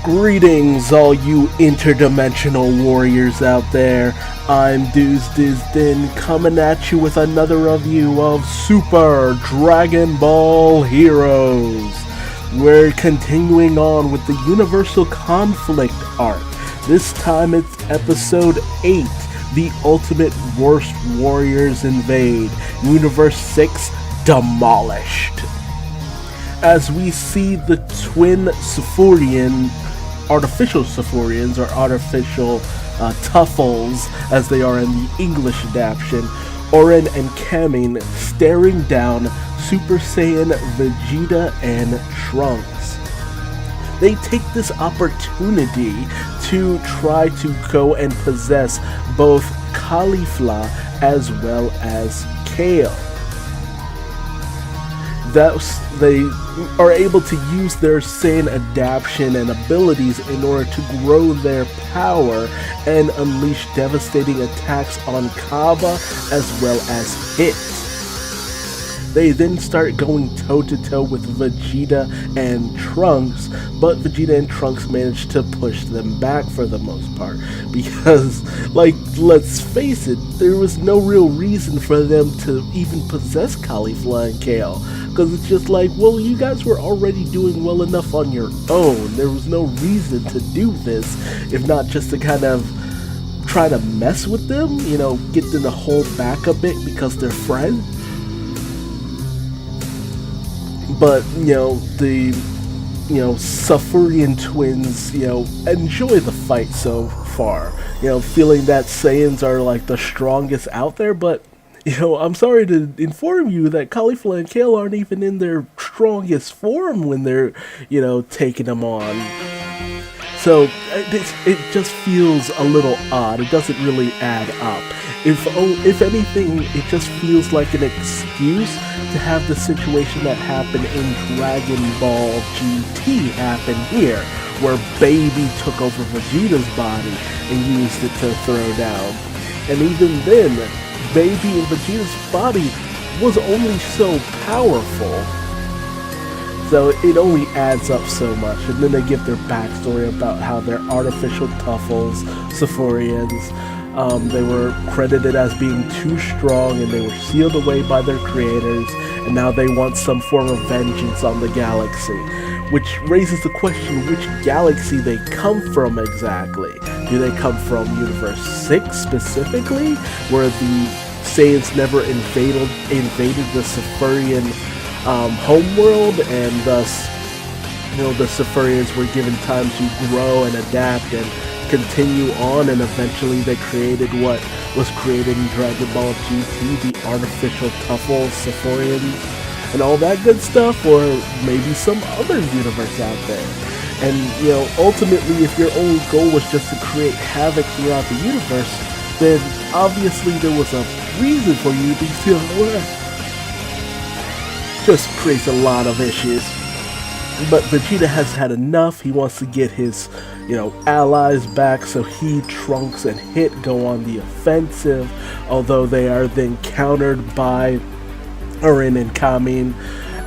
Greetings, all you interdimensional warriors out there. I'm Duuz-Diz-Din coming at you with another review of Super Dragon Ball Heroes. We're continuing on with the Universal Conflict arc. This time it's episode 8, The Ultimate Worst Warriors Invade, Universe 6, Demolished. As we see the twin Sephorian, artificial Sephorians, or artificial Tuffles, as they are in the English adaptation, Oren and Kamin staring down Super Saiyan Vegeta and Trunks. They take this opportunity to try to go and possess both Caulifla as well as Kale. Thus, they are able to use their Saiyan adaptation and abilities in order to grow their power and unleash devastating attacks on Kaba as well as Hit. They then start going toe-to-toe with Vegeta and Trunks, but Vegeta and Trunks manage to push them back for the most part, because, let's face it, there was no real reason for them to even possess Caulifla and Kale, because it's just like, well, you guys were already doing well enough on your own. There was no reason to do this, if not just to kind of try to mess with them, get them to hold back a bit because they're friends. But, the, Sephorian twins, enjoy the fight so far. Feeling that Saiyans are, the strongest out there, but, I'm sorry to inform you that Caulifla and Kale aren't even in their strongest form when they're, taking them on. So, it just feels a little odd. It doesn't really add up. If anything, it just feels like an excuse to have the situation that happened in Dragon Ball GT happen here, where Baby took over Vegeta's body and used it to throw down. And even then, Baby in Vegeta's body was only so powerful. So it only adds up so much, and then they give their backstory about how they're artificial Tuffles, Sephorians. They were credited as being too strong, and they were sealed away by their creators, and now they want some form of vengeance on the galaxy. Which raises the question which galaxy they come from exactly. Do they come from Universe 6 specifically, where the Saiyans never invaded the Sephorian homeworld, and thus, the Sephorians were given time to grow and adapt and continue on, and eventually they created what was created in Dragon Ball GT, the artificial Tuffle Sephorians, and all that good stuff, or maybe some other universe out there. And, ultimately, if your only goal was just to create havoc throughout the universe, then obviously there was a reason for you to feel just creates a lot of issues. But Vegeta has had enough. He wants to get his, allies back, so he, Trunks, and Hit go on the offensive, although they are then countered by Oren and Kamin.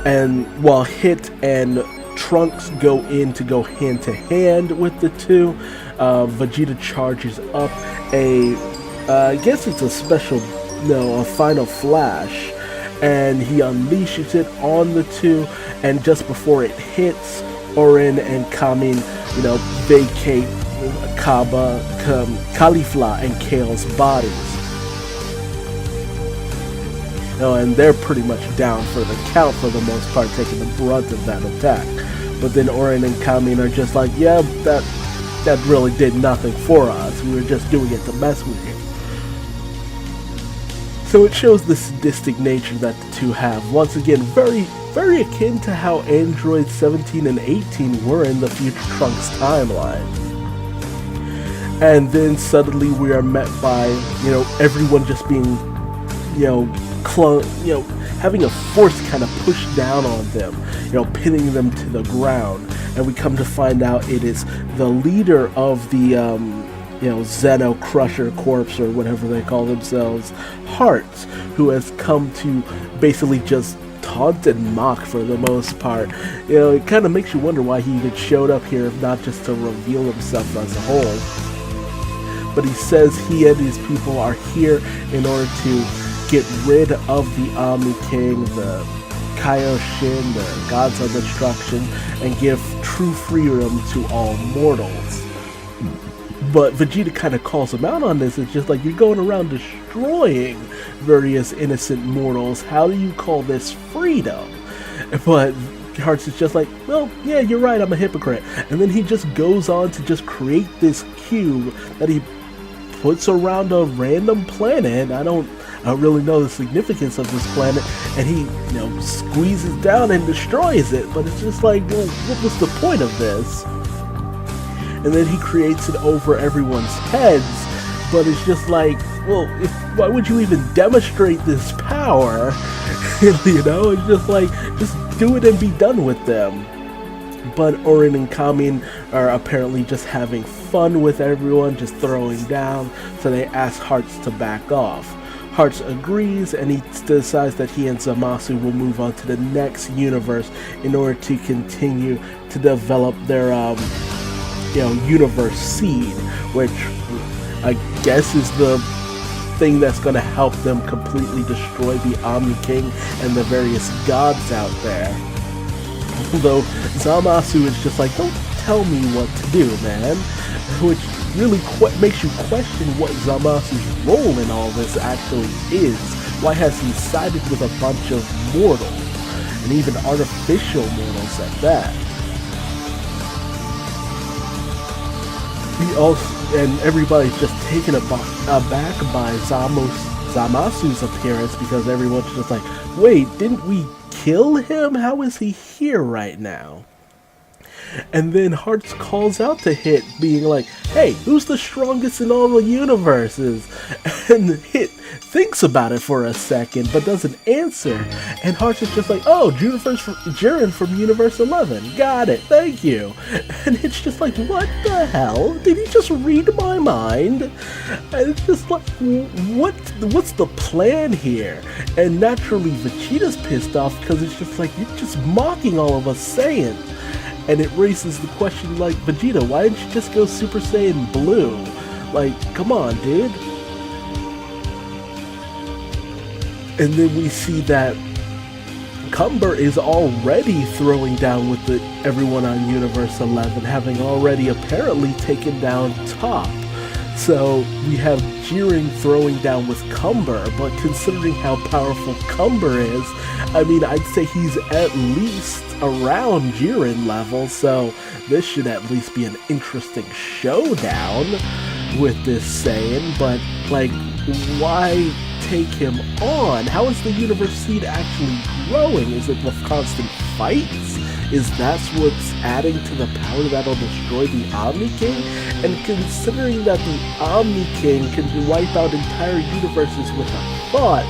And while Hit and Trunks go in to go hand to hand with the two, Vegeta charges up I guess it's a special, a final flash, and he unleashes it on the two, and just before it hits, Oren and Kamin, vacate Caulifla and Kale's bodies. And they're pretty much down for the count for the most part, taking the brunt of that attack. But then Oren and Kamin are just like, yeah, that really did nothing for us. We were just doing it to mess with you. So it shows the sadistic nature that the two have. Once again, very, very akin to how Androids 17 and 18 were in the Future Trunks timeline. And then suddenly we are met by, everyone just being, having a force kind of pushed down on them, pinning them to the ground. And we come to find out it is the leader of the, Zeno Crusher Corps, or whatever they call themselves, Hearts, who has come to basically just taunt and mock for the most part. You know, it kind of makes you wonder why he even showed up here, if not just to reveal himself as a whole. But he says he and his people are here in order to get rid of the Omni King, the Kaioshin, the gods of destruction, and give true freedom to all mortals. But Vegeta kind of calls him out on this. It's just like, you're going around destroying various innocent mortals. How do you call this freedom? But Hearts is just like, well, yeah, you're right, I'm a hypocrite. And then he just goes on to just create this cube that he puts around a random planet. I don't really know the significance of this planet, and he, you know, squeezes down and destroys it. But it's just like, well, what was the point of this? And then he creates it over everyone's heads, but it's just like, well, why would you even demonstrate this power? You know, it's just like, just do it and be done with them. But Oren and Kamin are apparently just having fun with everyone, just throwing down, so they ask Hearts to back off. Hearts agrees, and he decides that he and Zamasu will move on to the next universe in order to continue to develop their, universe seed, which I guess is the thing that's going to help them completely destroy the Omni King and the various gods out there. Although Zamasu is just like, don't tell me what to do, man, which really makes you question what Zamasu's role in all this actually is. Why has he sided with a bunch of mortals, and even artificial mortals at that? He also, and everybody's just taken aback by Zamasu's appearance, because everyone's just like, wait, didn't we kill him? How is he here right now? And then Hearts calls out to Hit, being like, hey, who's the strongest in all the universes? And Hit thinks about it for a second, but doesn't answer. And Hearts is just like, oh, Jiren from Universe 11. Got it, thank you. And Hit's just like, what the hell? Did he just read my mind? And it's just like, what's the plan here? And naturally, Vegeta's pissed off, because it's just like, you're just mocking all of us Saiyans. And it raises the question, like, Vegeta, why didn't you just go Super Saiyan Blue? Like, come on, dude. And then we see that Cumber is already throwing down with everyone on Universe 11, having already apparently taken down Top. So we have Jiren throwing down with Cumber, but considering how powerful Cumber is, I mean, I'd say he's at least around Jiren level, so this should at least be an interesting showdown with this Saiyan. But, like, why take him on? How is the Universe Seed actually growing? Is it with constant fights? Is that what's adding to the power that'll destroy the Omni King? And considering that the Omni King can wipe out entire universes with a thought,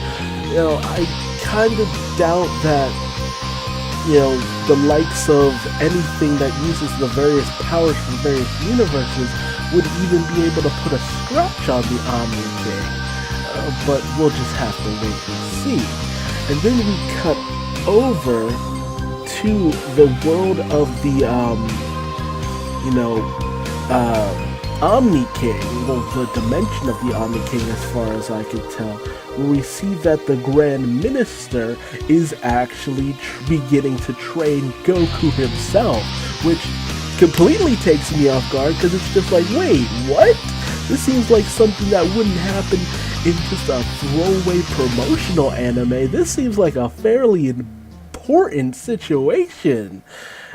you know, I kind of doubt that, you know, the likes of anything that uses the various powers from various universes would even be able to put a scratch on the Omni King. But we'll just have to wait and see. And then we cut over to the world of the, Omni King, well, the dimension of the Omni King as far as I can tell, where we see that the Grand Minister is actually beginning to train Goku himself, which completely takes me off guard, because it's just like, wait, what? This seems like something that wouldn't happen in just a throwaway promotional anime. This seems like a fairly important situation.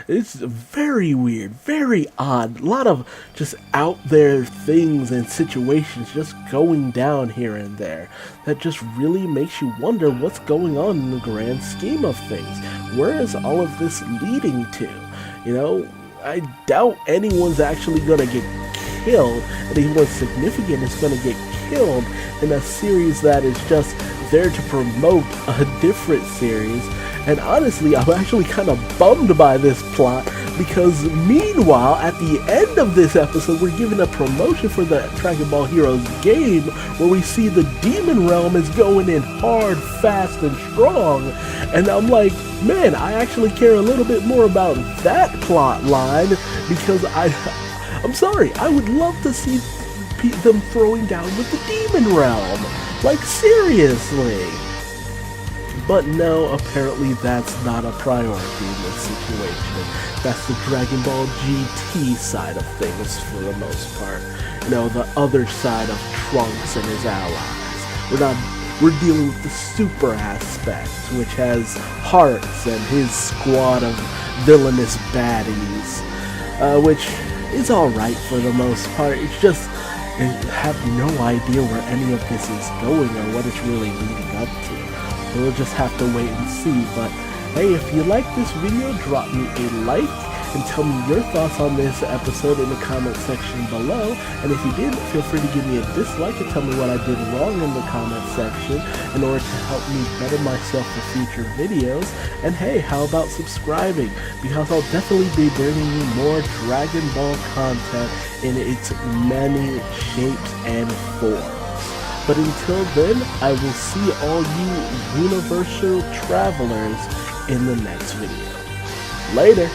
It's very weird, very odd. A lot of just out there things and situations just going down here and there that just really makes you wonder what's going on in the grand scheme of things. Where is all of this leading to? You know, I doubt anyone's actually gonna get killed, and anyone significant is gonna get killed in a series that is just there to promote a different series. And honestly, I'm actually kind of bummed by this plot, because meanwhile, at the end of this episode, we're given a promotion for the Dragon Ball Heroes game where we see the Demon Realm is going in hard, fast, and strong. And I'm like, man, I actually care a little bit more about that plot line because I'm sorry, I would love to see them throwing down with the Demon Realm. Like, seriously. But no, apparently that's not a priority in this situation. That's the Dragon Ball GT side of things for the most part. You know, the other side of Trunks and his allies. We're dealing with the Super aspect, which has Hearts and his squad of villainous baddies, which is alright for the most part. It's just, I have no idea where any of this is going or what it's really leading up to. We'll just have to wait and see, but hey, if you like this video, drop me a like and tell me your thoughts on this episode in the comment section below. And if you did, feel free to give me a dislike and tell me what I did wrong in the comment section in order to help me better myself for future videos. And hey, how about subscribing? Because I'll definitely be bringing you more Dragon Ball content in its many shapes and forms. But until then, I will see all you universal travelers in the next video. Later!